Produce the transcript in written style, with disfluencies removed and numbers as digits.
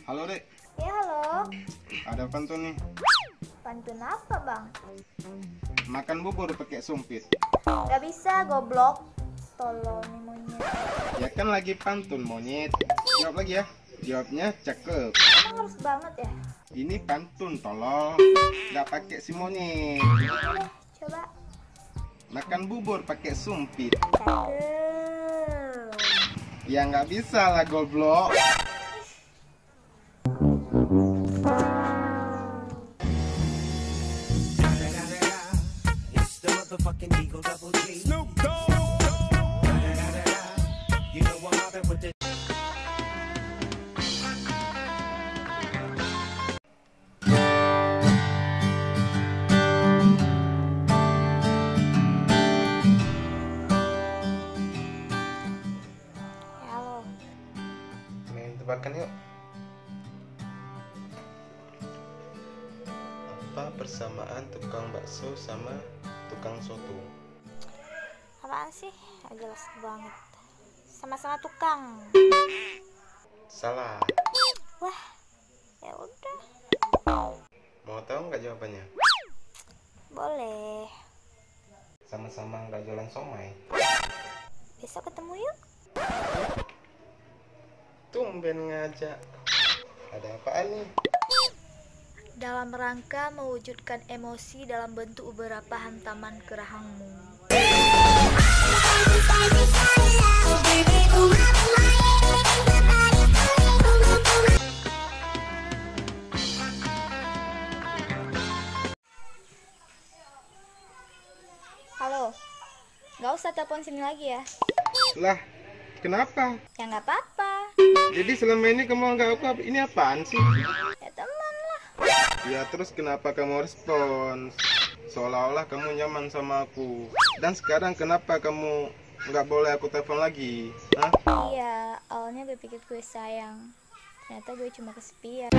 Halo Dek, Ya halo, ada pantun nih. pantun apa bang? Makan bubur pakai sumpit. Gak bisa goblok. Tolong nih monyet. Ya kan lagi pantun monyet. Jawab lagi ya. Jawabnya cakep. Emang harus banget ya? Ini pantun tolong. Gak pakai si monyet. Udah, coba. Makan bubur pakai sumpit. Cakep. Ya nggak bisa lah goblok. It's the motherfucking Eagle Double G. Snoop Dogg. You know I'm mobbing with the. Ya halo. Main tebakan yuk. Apa persamaan tukang bakso sama tukang soto? Apaan sih? Gak jelas banget. Sama-sama tukang. Salah. Wah, ya udah. Mau tahu nggak jawabannya? Boleh. Sama-sama nggak jualan somai. Besok ketemu yuk. Tumben ngajak. Ada apaan nih? Dalam rangka mewujudkan emosi dalam bentuk beberapa hantaman ke rahangmu. Halo, gak usah telepon sini lagi ya. Lah, kenapa? Ya nggak apa-apa. Jadi selama ini kamu anggap aku ini apaan sih? Ya teman lah. Ya terus kenapa kamu respons? Seolah-olah kamu nyaman sama aku. Dan sekarang kenapa kamu nggak boleh aku telepon lagi? Hah? Iya, awalnya gue pikir gue sayang. Ternyata gue cuma kesepian.